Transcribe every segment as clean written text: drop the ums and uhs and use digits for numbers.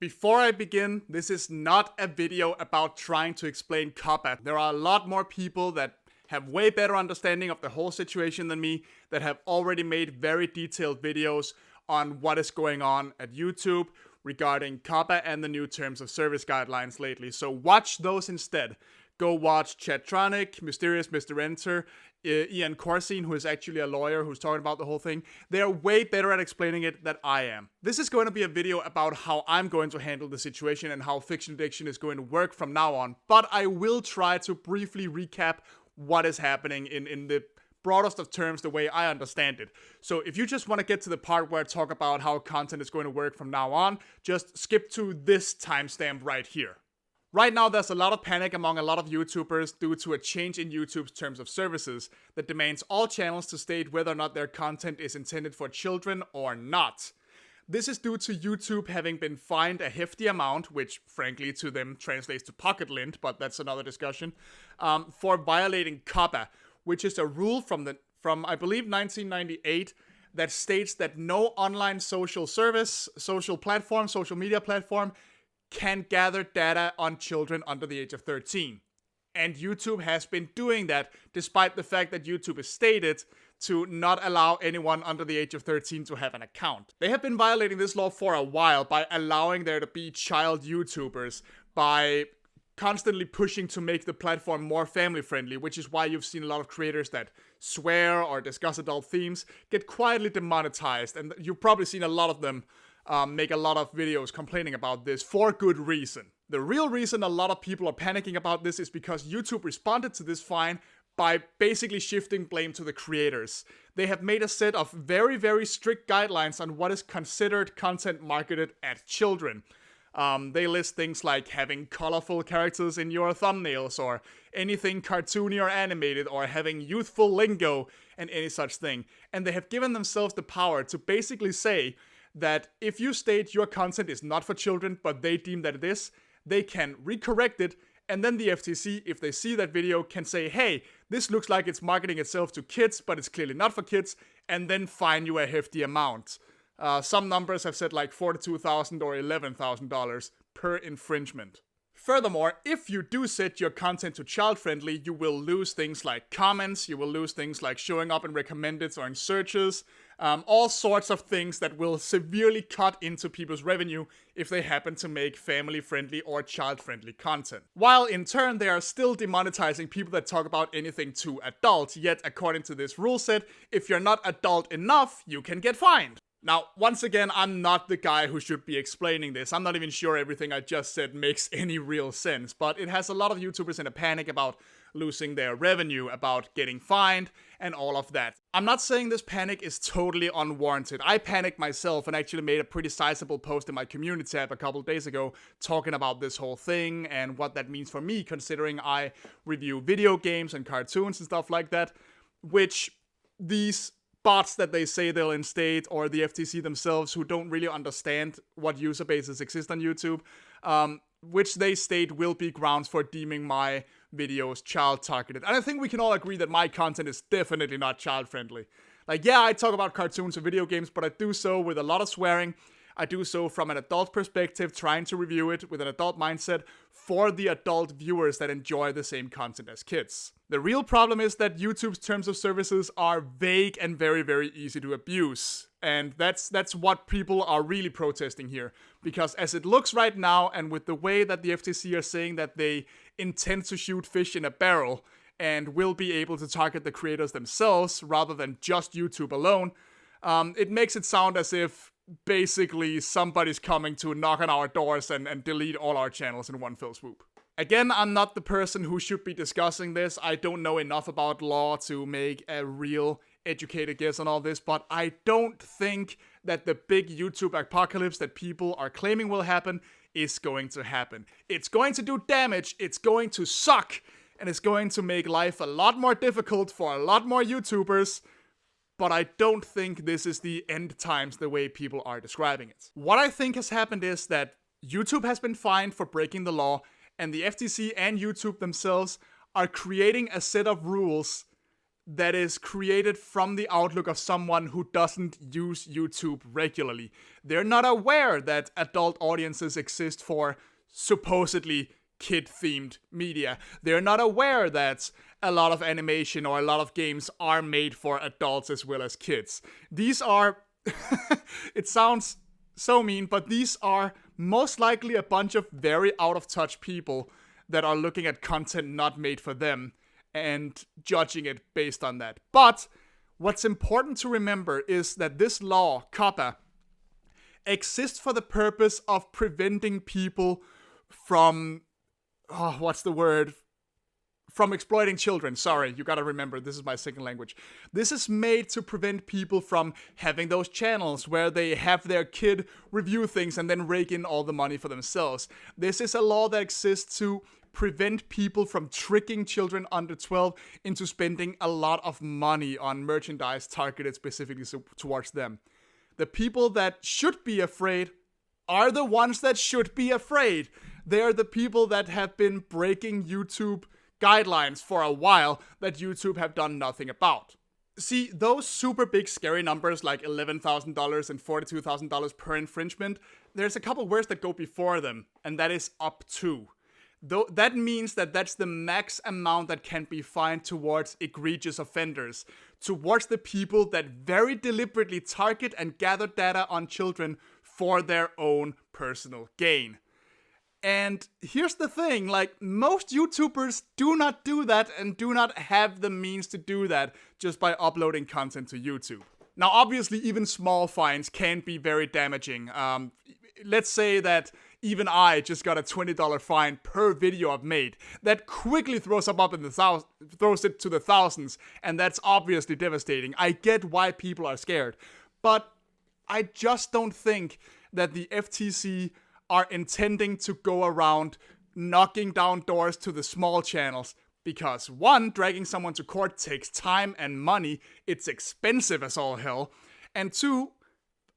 Before I begin, this is not a video about trying to explain COPPA. There are a lot more people that have way better understanding of the whole situation than me, that have already made very detailed videos on what is going on at YouTube regarding COPPA and the new terms of service guidelines lately. So watch those instead. Go watch Chatronic, Mysterious Mr. Enter, Ian Corsin, who is actually a lawyer who's talking about the whole thing. They are way better at explaining it than I am. This is going to be a video about how I'm going to handle the situation and how fiction addiction is going to work from now on, but I will try to briefly recap what is happening in the broadest of terms, the way I understand it. So if you just want to get to the part where I talk about how content is going to work from now on, just skip to this timestamp right here. Right now, there's a lot of panic among a lot of YouTubers due to a change in YouTube's terms of services that demands all channels to state whether or not their content is intended for children or not. This is due to YouTube having been fined a hefty amount, which frankly to them translates to pocket lint, but that's another discussion, for violating COPPA, which is a rule from I believe 1998 that states that no online social service, social platform, social media platform can gather data on children under the age of 13. And YouTube has been doing that despite the fact that YouTube has stated to not allow anyone under the age of 13 to have an account. They have been violating this law for a while by allowing there to be child YouTubers, by constantly pushing to make the platform more family friendly, which is why you've seen a lot of creators that swear or discuss adult themes get quietly demonetized, and you've probably seen a lot of them make a lot of videos complaining about this for good reason. The real reason a lot of people are panicking about this is because YouTube responded to this fine by basically shifting blame to the creators. They have made a set of very, very strict guidelines on what is considered content marketed at children. They list things like having colorful characters in your thumbnails, or anything cartoony or animated, or having youthful lingo, and any such thing. And they have given themselves the power to basically say that if you state your content is not for children, but they deem that it is, they can recorrect it, and then the FTC, if they see that video, can say, hey, this looks like it's marketing itself to kids, but it's clearly not for kids, and then fine you a hefty amount. Some numbers have said like $42,000 or $11,000 per infringement. Furthermore, if you do set your content to child-friendly, you will lose things like comments, you will lose things like showing up in recommendeds or in searches, all sorts of things that will severely cut into people's revenue if they happen to make family-friendly or child-friendly content. While in turn, they are still demonetizing people that talk about anything too adult, yet according to this rule set, if you're not adult enough, you can get fined. Now, once again, I'm not the guy who should be explaining this. I'm not even sure everything I just said makes any real sense, but it has a lot of YouTubers in a panic about losing their revenue, about getting fined, and all of that. I'm not saying this panic is totally unwarranted. I panicked myself and actually made a pretty sizable post in my community tab a couple days ago talking about this whole thing and what that means for me, considering I review video games and cartoons and stuff like that, which these bots that they say they'll instate, or the FTC themselves, who don't really understand what user bases exist on YouTube, which they state will be grounds for deeming my videos child targeted. And I think we can all agree that my content is definitely not child friendly. Like, yeah, I talk about cartoons and video games, but I do so with a lot of swearing. I do so from an adult perspective, trying to review it with an adult mindset for the adult viewers that enjoy the same content as kids. The real problem is that YouTube's terms of services are vague and very, very easy to abuse. And that's what people are really protesting here. Because as it looks right now, and with the way that the FTC are saying that they intend to shoot fish in a barrel and will be able to target the creators themselves rather than just YouTube alone, it makes it sound as if basically somebody's coming to knock on our doors and delete all our channels in one fell swoop. Again, I'm not the person who should be discussing this. I don't know enough about law to make a real educated guess on all this, but I don't think that the big YouTube apocalypse that people are claiming will happen is going to happen. It's going to do damage, it's going to suck, and it's going to make life a lot more difficult for a lot more YouTubers, but I don't think this is the end times the way people are describing it. What I think has happened is that YouTube has been fined for breaking the law, and the FTC and YouTube themselves are creating a set of rules that is created from the outlook of someone who doesn't use YouTube regularly. They're not aware that adult audiences exist for supposedly kid-themed media. They're not aware that a lot of animation or a lot of games are made for adults as well as kids. These are, it sounds so mean, but these are most likely a bunch of very out-of-touch people that are looking at content not made for them and judging it based on that. But what's important to remember is that this law, COPPA, exists for the purpose of preventing people from, from exploiting children. Sorry, you gotta remember, this is my second language. This is made to prevent people from having those channels where they have their kid review things and then rake in all the money for themselves. This is a law that exists to prevent people from tricking children under 12 into spending a lot of money on merchandise targeted specifically towards them. The people that should be afraid are the ones that should be afraid. They're the people that have been breaking YouTube guidelines for a while that YouTube have done nothing about. See, those super big scary numbers like $11,000 and $42,000 per infringement, there's a couple words that go before them, and that is up to. Though that means that that's the max amount that can be fined towards egregious offenders, towards the people that very deliberately target and gather data on children for their own personal gain. And here's the thing, like, most YouTubers do not do that and do not have the means to do that just by uploading content to YouTube. Now, obviously, even small fines can be very damaging. Let's say that even I just got a $20 fine per video I've made. That quickly throws it to the thousands, and that's obviously devastating. I get why people are scared, but I just don't think that the FTC are intending to go around knocking down doors to the small channels, because one, dragging someone to court takes time and money, it's expensive as all hell, and two,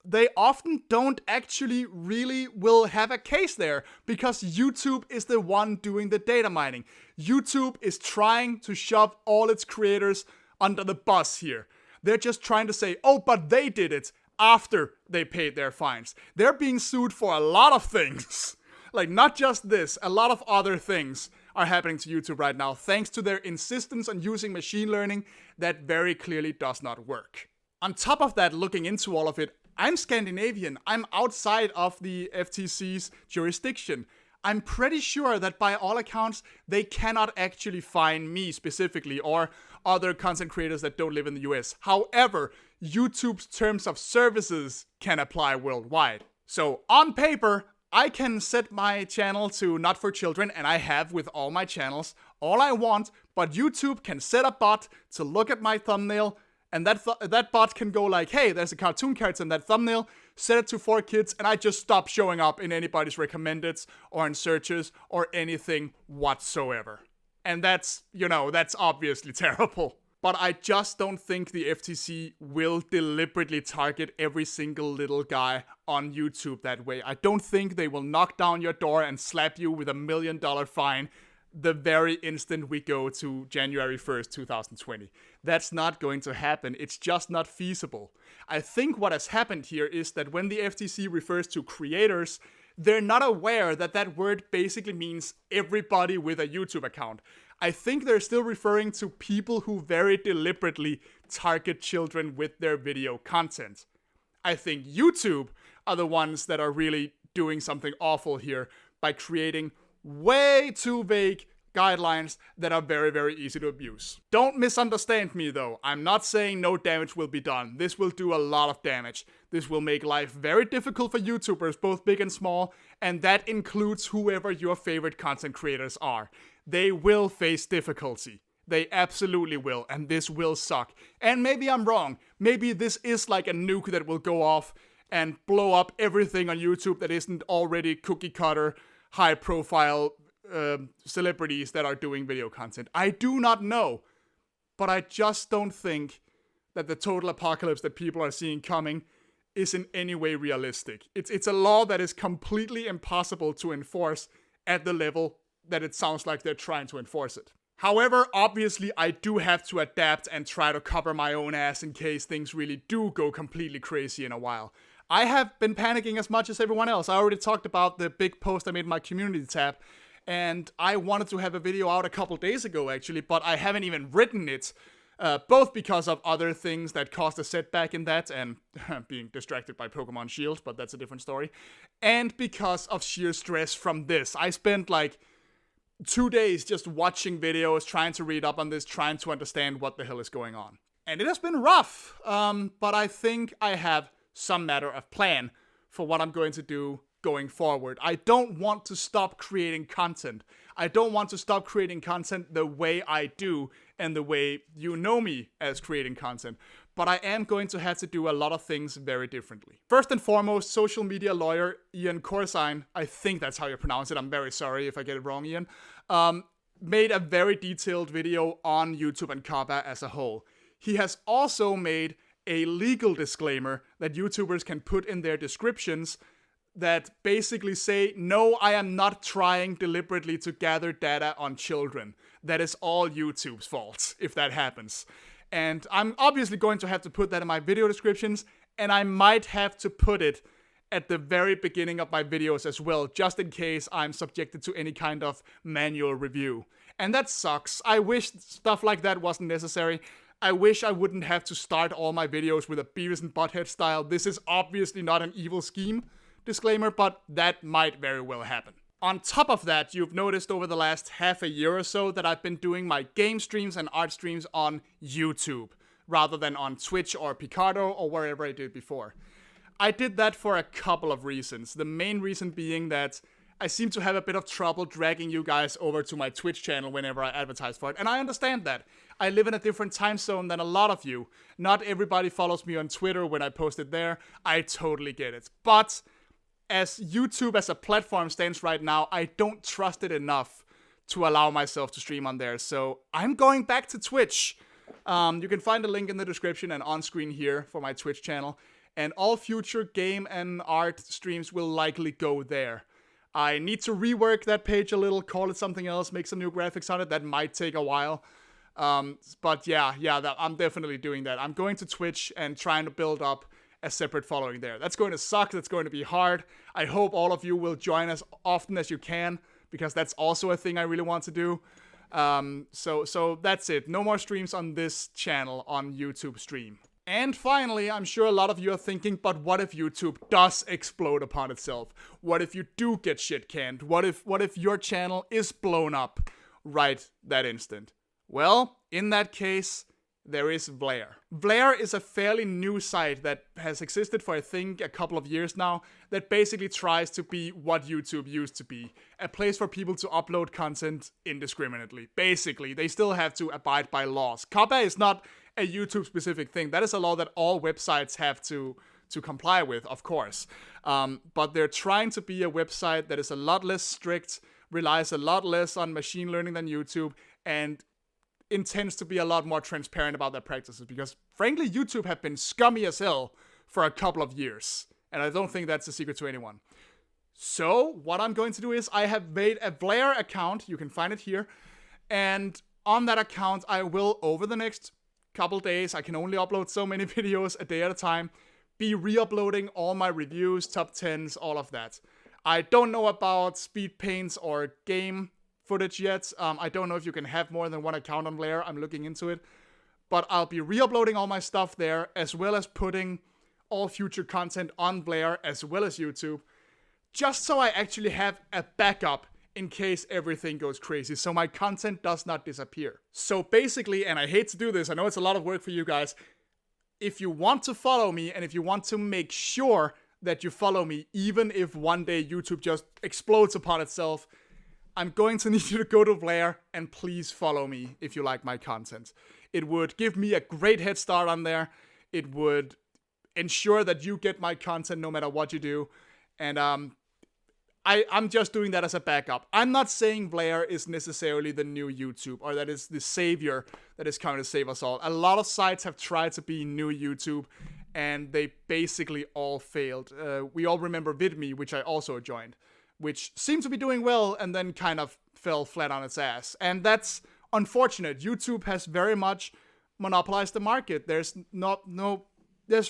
they often don't actually really will have a case there, because YouTube is the one doing the data mining. YouTube is trying to shove all its creators under the bus here. They're just trying to say, oh, but they did it after they paid their fines. They're being sued for a lot of things. Like, not just this, a lot of other things are happening to YouTube right now, thanks to their insistence on using machine learning that very clearly does not work. On top of that, looking into all of it, I'm Scandinavian. I'm outside of the FTC's jurisdiction. I'm pretty sure that by all accounts, they cannot actually fine me specifically or other content creators that don't live in the US. However, YouTube's terms of services can apply worldwide. So on paper, I can set my channel to not for children, and I have with all my channels, all I want, but YouTube can set a bot to look at my thumbnail, and that bot can go like, hey, there's a cartoon character in that thumbnail, set it to 4 kids, and I just stop showing up in anybody's recommendeds or in searches or anything whatsoever. And that's, that's obviously terrible. But I just don't think the FTC will deliberately target every single little guy on YouTube that way. I don't think they will knock down your door and slap you with $1 million fine the very instant we go to January 1st, 2020. That's not going to happen. It's just not feasible. I think what has happened here is that when the FTC refers to creators, they're not aware that that word basically means everybody with a YouTube account. I think they're still referring to people who very deliberately target children with their video content. I think YouTube are the ones that are really doing something awful here by creating way too vague guidelines that are very, very easy to abuse. Don't misunderstand me though. I'm not saying no damage will be done. This will do a lot of damage. This will make life very difficult for YouTubers, both big and small, and that includes whoever your favorite content creators are. They will face difficulty. They absolutely will, and this will suck. And maybe I'm wrong. Maybe this is like a nuke that will go off and blow up everything on YouTube that isn't already cookie cutter, high profile celebrities that are doing video content. I do not know, but I just don't think that the total apocalypse that people are seeing coming is in any way realistic. It's a law that is completely impossible to enforce at the level that it sounds like they're trying to enforce it. However, obviously I do have to adapt and try to cover my own ass in case things really do go completely crazy in a while. I have been panicking as much as everyone else. I already talked about the big post I made in my community tab, and I wanted to have a video out a couple days ago actually, but I haven't even written it. Both because of other things that caused a setback in that, and being distracted by Pokemon Shield, but that's a different story, and because of sheer stress from this. I spent like 2 days just watching videos, trying to read up on this, trying to understand what the hell is going on. And it has been rough, but I think I have some matter of plan for what I'm going to do going forward. I don't want to stop creating content. I don't want to stop creating content the way I do and the way you know me as creating content. But I am going to have to do a lot of things very differently. First and foremost, social media lawyer Ian Corzine, I think that's how you pronounce it, I'm very sorry if I get it wrong, Ian, made a very detailed video on YouTube and COPPA as a whole. He has also made a legal disclaimer that YouTubers can put in their descriptions that basically say, no, I am not trying deliberately to gather data on children. That is all YouTube's fault if that happens. And I'm obviously going to have to put that in my video descriptions, and I might have to put it at the very beginning of my videos as well, just in case I'm subjected to any kind of manual review. And that sucks. I wish stuff like that wasn't necessary. I wish I wouldn't have to start all my videos with a Beavis and Butthead style, this is obviously not an evil scheme disclaimer, but that might very well happen. On top of that, you've noticed over the last half a year or so that I've been doing my game streams and art streams on YouTube, rather than on Twitch or Picardo or wherever I did before. I did that for a couple of reasons. The main reason being that I seem to have a bit of trouble dragging you guys over to my Twitch channel whenever I advertise for it, and I understand that. I live in a different time zone than a lot of you. Not everybody follows me on Twitter when I post it there. I totally get it. But as YouTube as a platform stands right now, I don't trust it enough to allow myself to stream on there. So I'm going back to Twitch. You can find a link in the description and on screen here for my Twitch channel. And all future game and art streams will likely go there. I need to rework that page a little, call it something else, make some new graphics on it. That might take a while. But yeah, I'm definitely doing that. I'm going to Twitch and trying to build up a separate following there. That's going to suck. That's going to be hard. I hope all of you will join as often as you can, because that's also a thing I really want to do. So that's it. No more streams on this channel on YouTube stream. And finally, I'm sure a lot of you are thinking, but what if YouTube does explode upon itself? What if you do get shit canned? What if your channel is blown up right that instant? Well, in that case, there is Blair. Blair is a fairly new site that has existed for I think a couple of years now, that basically tries to be what YouTube used to be. A place for people to upload content indiscriminately. Basically, they still have to abide by laws. COPPA is not a YouTube specific thing. That is a law that all websites have to comply with, of course. But they're trying to be a website that is a lot less strict, relies a lot less on machine learning than YouTube, and intends to be a lot more transparent about their practices, because frankly YouTube have been scummy as hell for a couple of years, and I don't think that's a secret to anyone. So what I'm going to do is I have made a Blair account, you can find it here, and on that account I will, over the next couple days, I can only upload so many videos a day at a time, be re-uploading all my reviews, top 10s, all of that. I don't know about speed paints or game footage yet. I don't know if you can have more than one account on Blair. I'm looking into it. But I'll be re-uploading all my stuff there, as well as putting all future content on Blair, as well as YouTube, just so I actually have a backup in case everything goes crazy, so my content does not disappear. So basically, and I hate to do this, I know it's a lot of work for you guys, if you want to follow me, and if you want to make sure that you follow me, even if one day YouTube just explodes upon itself, I'm going to need you to go to Blair and please follow me if you like my content. It would give me a great head start on there. It would ensure that you get my content no matter what you do. And I'm just doing that as a backup. I'm not saying Blair is necessarily the new YouTube, or that is the savior that is coming to save us all. A lot of sites have tried to be new YouTube, and they basically all failed. We all remember VidMe, which I also joined, which seemed to be doing well and then kind of fell flat on its ass. And that's unfortunate. YouTube has very much monopolized the market. There's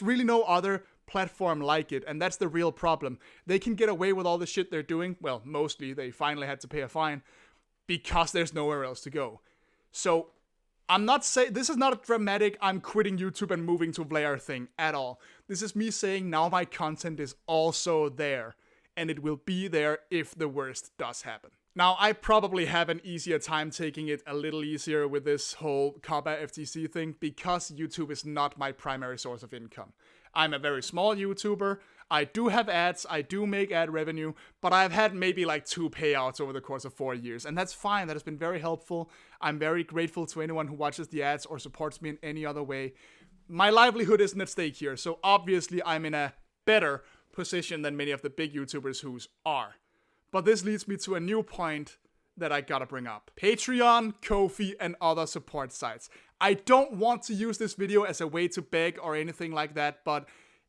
really no other platform like it, and that's the real problem. They can get away with all the shit they're doing. Well, mostly they finally had to pay a fine because there's nowhere else to go. So I'm not saying, this is not a dramatic I'm quitting YouTube and moving to Blair thing at all. This is me saying now my content is also there, and it will be there if the worst does happen. Now, I probably have an easier time taking it a little easier with this whole COPPA FTC thing because YouTube is not my primary source of income. I'm a very small YouTuber. I do have ads, I do make ad revenue, but I've had maybe like 2 payouts over the course of 4 years, and that's fine. That has been very helpful. I'm very grateful to anyone who watches the ads or supports me in any other way. My livelihood isn't at stake here, so obviously I'm in a better position than many of the big YouTubers whose are. But this leads me to a new point that I gotta bring up. Patreon, Ko-fi, and other support sites. I don't want to use this video as a way to beg or anything like that, but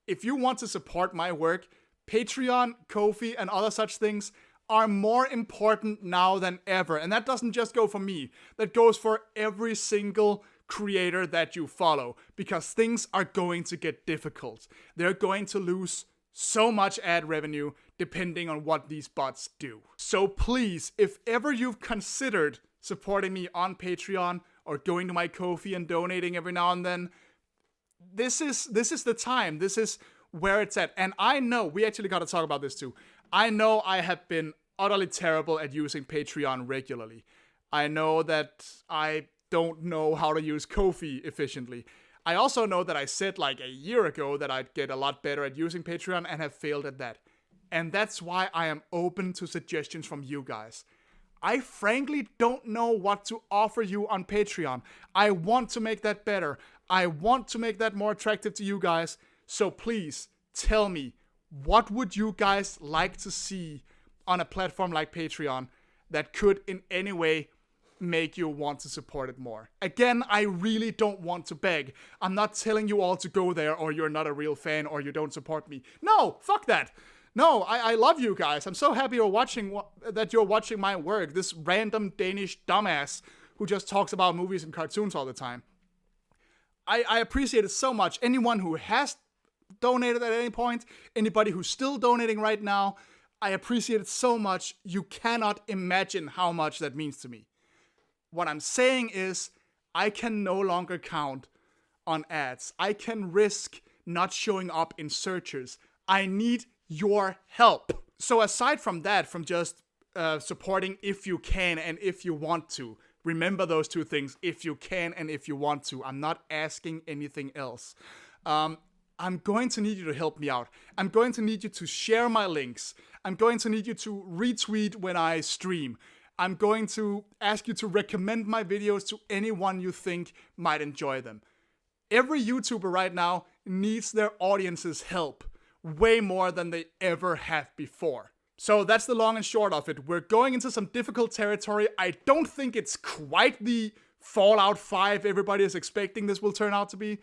if you want to support my work, Patreon, Ko-fi, and other such things are more important now than ever. And that doesn't just go for me. That goes for every single creator that you follow, because things are going to get difficult. They're going to lose so much ad revenue depending on what these bots do. So please, if ever you've considered supporting me on Patreon or going to my Ko-fi and donating every now and then, this is the time. This is where it's at. And I know, we actually got to talk about this too. I know I have been utterly terrible at using Patreon regularly. I know that I don't know how to use Ko-fi efficiently. I also know that I said like a year ago that I'd get a lot better at using Patreon and have failed at that. And that's why I am open to suggestions from you guys. I frankly don't know what to offer you on Patreon. I want to make that better. I want to make that more attractive to you guys. So please tell me, what would you guys like to see on a platform like Patreon that could in any way make you want to support it more? Again, I really don't want to beg. I'm not telling you all to go there or you're not a real fan or you don't support me. No, fuck that. No, I love you guys. I'm so happy that you're watching my work. This random Danish dumbass who just talks about movies and cartoons all the time. I appreciate it so much. Anyone who has donated at any point, anybody who's still donating right now, I appreciate it so much. You cannot imagine how much that means to me. What I'm saying is, I can no longer count on ads. I can risk not showing up in searches. I need your help. So aside from that, from just supporting if you can and if you want to, remember those two things, if you can and if you want to. I'm not asking anything else. I'm going to need you to help me out. I'm going to need you to share my links. I'm going to need you to retweet when I stream. I'm going to ask you to recommend my videos to anyone you think might enjoy them. Every YouTuber right now needs their audience's help way more than they ever have before. So that's the long and short of it. We're going into some difficult territory. I don't think it's quite the Fallout 5 everybody is expecting this will turn out to be,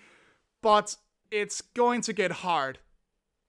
but it's going to get hard,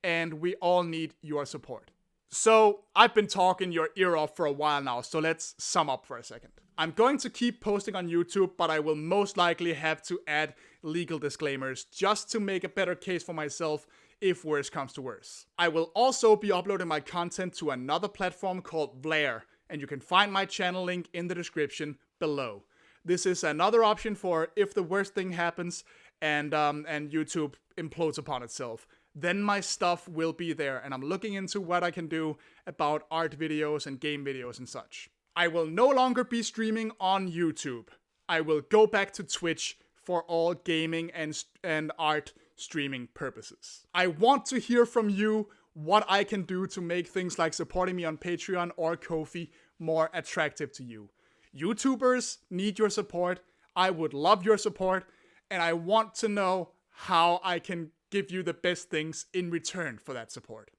and we all need your support. So, I've been talking your ear off for a while now, so let's sum up for a second. I'm going to keep posting on YouTube, but I will most likely have to add legal disclaimers just to make a better case for myself if worse comes to worse. I will also be uploading my content to another platform called Blair, and you can find my channel link in the description below. This is another option for if the worst thing happens and YouTube implodes upon itself. Then my stuff will be there, and I'm looking into what I can do about art videos and game videos and such. I will no longer be streaming on YouTube. I will go back to Twitch for all gaming and art streaming purposes. I want to hear from you what I can do to make things like supporting me on Patreon or Ko-fi more attractive to you. YouTubers need your support. I would love your support, and I want to know how I can give you the best things in return for that support.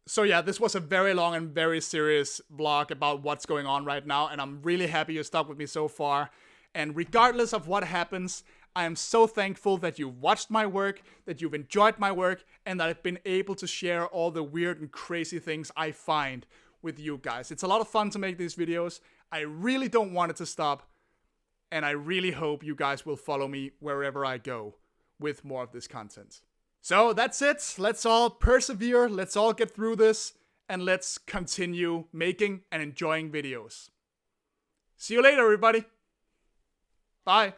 So yeah, this was a very long and very serious vlog about what's going on right now, and I'm really happy you stuck with me so far. And regardless of what happens, I am so thankful that you've watched my work, that you've enjoyed my work, and that I've been able to share all the weird and crazy things I find with you guys. It's a lot of fun to make these videos. I really don't want it to stop, and I really hope you guys will follow me wherever I go with more of this content. So that's it. Let's all persevere, let's all get through this, and let's continue making and enjoying videos. See you later, everybody. Bye.